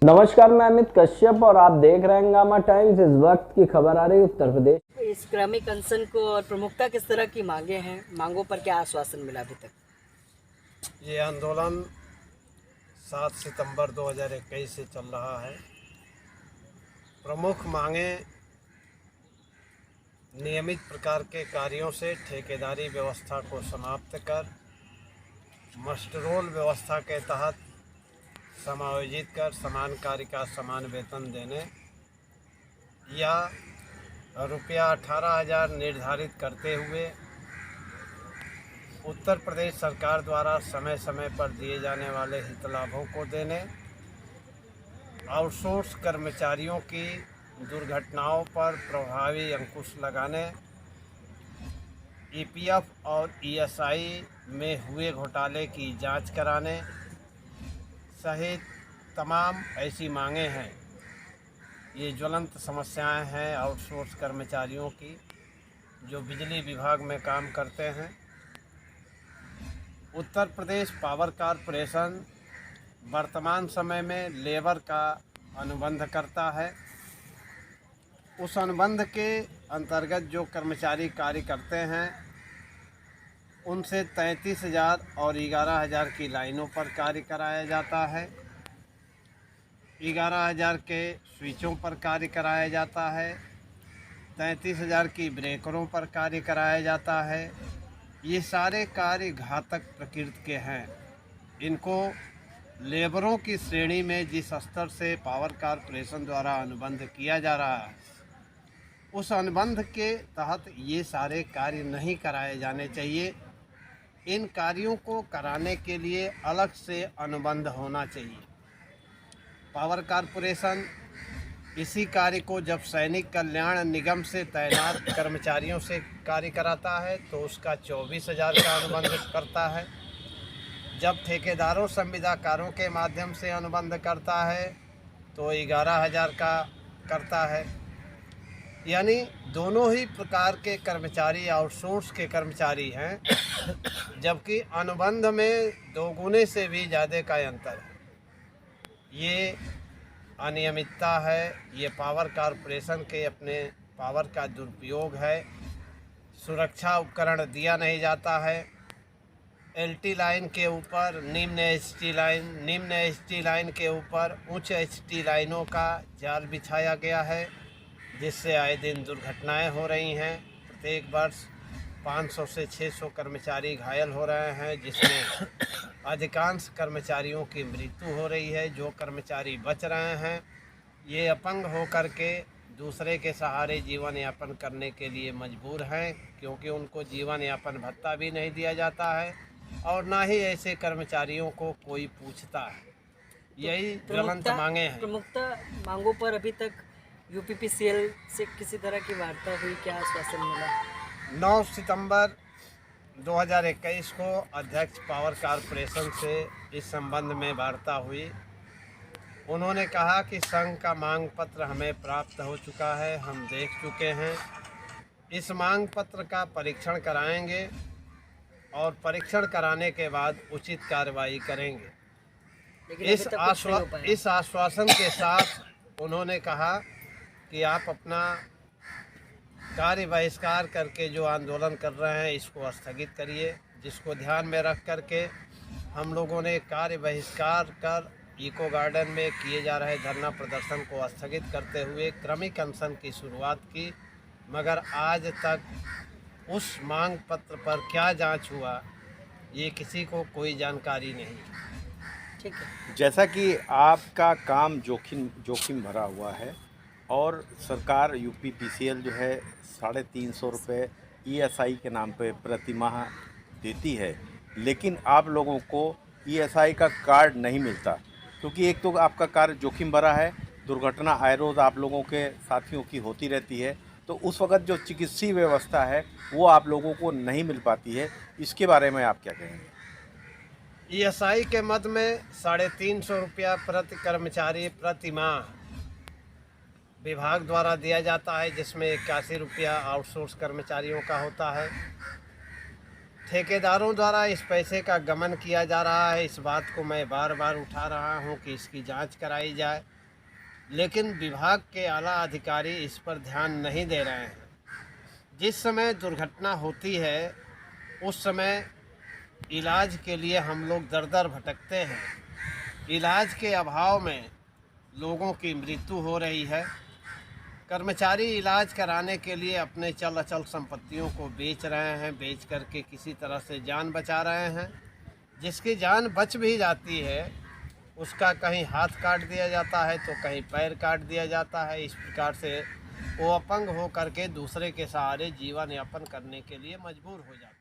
नमस्कार, मैं अमित कश्यप और आप देख रहे हैं गामा टाइम्स। इस वक्त की खबर आ रही है उत्तर प्रदेश। इस क्रमिक अनशन को और प्रमुखता किस तरह की मांगे हैं, मांगों पर क्या आश्वासन मिला अभी तक? ये आंदोलन 7 सितंबर 2021 से चल रहा है। प्रमुख मांगें नियमित प्रकार के कार्यों से ठेकेदारी व्यवस्था को समाप्त कर मस्टरोल व्यवस्था के तहत समायोजित कर समान कार्य का समान वेतन देने या रुपया 18,000 निर्धारित करते हुए उत्तर प्रदेश सरकार द्वारा समय समय पर दिए जाने वाले हित लाभों को देने, आउटसोर्स कर्मचारियों की दुर्घटनाओं पर प्रभावी अंकुश लगाने, ईपीएफ और ईएसआई में हुए घोटाले की जांच कराने सहित तमाम ऐसी मांगें हैं। ये ज्वलंत समस्याएं हैं आउटसोर्स कर्मचारियों की जो बिजली विभाग में काम करते हैं। उत्तर प्रदेश पावर कॉरपोरेशन वर्तमान समय में लेबर का अनुबंध करता है। उस अनुबंध के अंतर्गत जो कर्मचारी कार्य करते हैं उनसे 33,000 और 11,000 की लाइनों पर कार्य कराया जाता है। 11,000 के स्विचों पर कार्य कराया जाता है। 33,000 की ब्रेकरों पर कार्य कराया जाता है। ये सारे कार्य घातक प्रकृति के हैं। इनको लेबरों की श्रेणी में जिस स्तर से पावर कॉरपोरेशन द्वारा अनुबंध किया जा रहा है उस अनुबंध के तहत ये सारे कार्य नहीं कराए जाने चाहिए। इन कार्यों को कराने के लिए अलग से अनुबंध होना चाहिए। पावर कॉरपोरेशन इसी कार्य को जब सैनिक कल्याण निगम से तैनात कर्मचारियों से कार्य कराता है तो उसका 24,000 का अनुबंध करता है। जब ठेकेदारों संविदाकारों के माध्यम से अनुबंध करता है तो 11,000 का करता है। यानी दोनों ही प्रकार के कर्मचारी आउटसोर्स के कर्मचारी हैं, जबकि अनुबंध में दोगुने से भी ज़्यादा का अंतर है। ये अनियमितता है। ये पावर कॉरपोरेशन के अपने पावर का दुरुपयोग है। सुरक्षा उपकरण दिया नहीं जाता है। एलटी लाइन के ऊपर निम्न एचटी लाइन के ऊपर उच्च एचटी लाइनों का जाल बिछाया गया है, जिससे आए दिन दुर्घटनाएं हो रही हैं। प्रत्येक वर्ष 500 से 600 कर्मचारी घायल हो रहे हैं, जिसमें अधिकांश कर्मचारियों की मृत्यु हो रही है। जो कर्मचारी बच रहे हैं ये अपंग होकर के दूसरे के सहारे जीवन यापन करने के लिए मजबूर हैं, क्योंकि उनको जीवन यापन भत्ता भी नहीं दिया जाता है और ना ही ऐसे कर्मचारियों को कोई पूछता है। यही ज्वलंत मांगे हैं। प्रमुखता मांगों पर अभी तक यूपीपीसीएल से किसी तरह की वार्ता हुई, क्या आश्वासन मिला? 9 सितंबर 2021 को अध्यक्ष पावर कॉरपोरेशन से इस संबंध में वार्ता हुई। उन्होंने कहा कि संघ का मांग पत्र हमें प्राप्त हो चुका है, हम देख चुके हैं। इस मांग पत्र का परीक्षण कराएंगे और परीक्षण कराने के बाद उचित कार्रवाई करेंगे। इस आश्वासन के साथ उन्होंने कहा कि आप अपना कार्य बहिष्कार करके जो आंदोलन कर रहे हैं इसको स्थगित करिए, जिसको ध्यान में रख करके हम लोगों ने कार्य बहिष्कार कर इको गार्डन में किए जा रहे धरना प्रदर्शन को स्थगित करते हुए क्रमिक अनशन की शुरुआत की। मगर आज तक उस मांग पत्र पर क्या जांच हुआ ये किसी को कोई जानकारी नहीं। ठीक है। जैसा कि आपका काम जोखिम भरा हुआ है और सरकार यूपीपीसीएल जो है 350 रुपये ईएसआई के नाम पे प्रति माह देती है, लेकिन आप लोगों को ईएसआई का कार्ड नहीं मिलता, क्योंकि एक तो आपका कार्य जोखिम भरा है, दुर्घटना आए रोज़ आप लोगों के साथियों की होती रहती है, तो उस वक्त जो चिकित्सीय व्यवस्था है वो आप लोगों को नहीं मिल पाती है। इसके बारे में आप क्या कहेंगे? ईएसआई के मद में 350 रुपया प्रति कर्मचारी प्रति माह विभाग द्वारा दिया जाता है, जिसमें 81 रुपया आउटसोर्स कर्मचारियों का होता है। ठेकेदारों द्वारा इस पैसे का गमन किया जा रहा है। इस बात को मैं बार बार उठा रहा हूं कि इसकी जांच कराई जाए। लेकिन विभाग के आला अधिकारी इस पर ध्यान नहीं दे रहे हैं। जिस समय दुर्घटना होती है उस समय इलाज के लिए हम लोग दर दर भटकते हैं। इलाज के अभाव में लोगों की मृत्यु हो रही है। कर्मचारी इलाज कराने के लिए अपने चल अचल संपत्तियों को बेच रहे हैं, बेच करके किसी तरह से जान बचा रहे हैं। जिसकी जान बच भी जाती है उसका कहीं हाथ काट दिया जाता है तो कहीं पैर काट दिया जाता है। इस प्रकार से वो अपंग हो करके दूसरे के सहारे जीवन यापन करने के लिए मजबूर हो जाता है।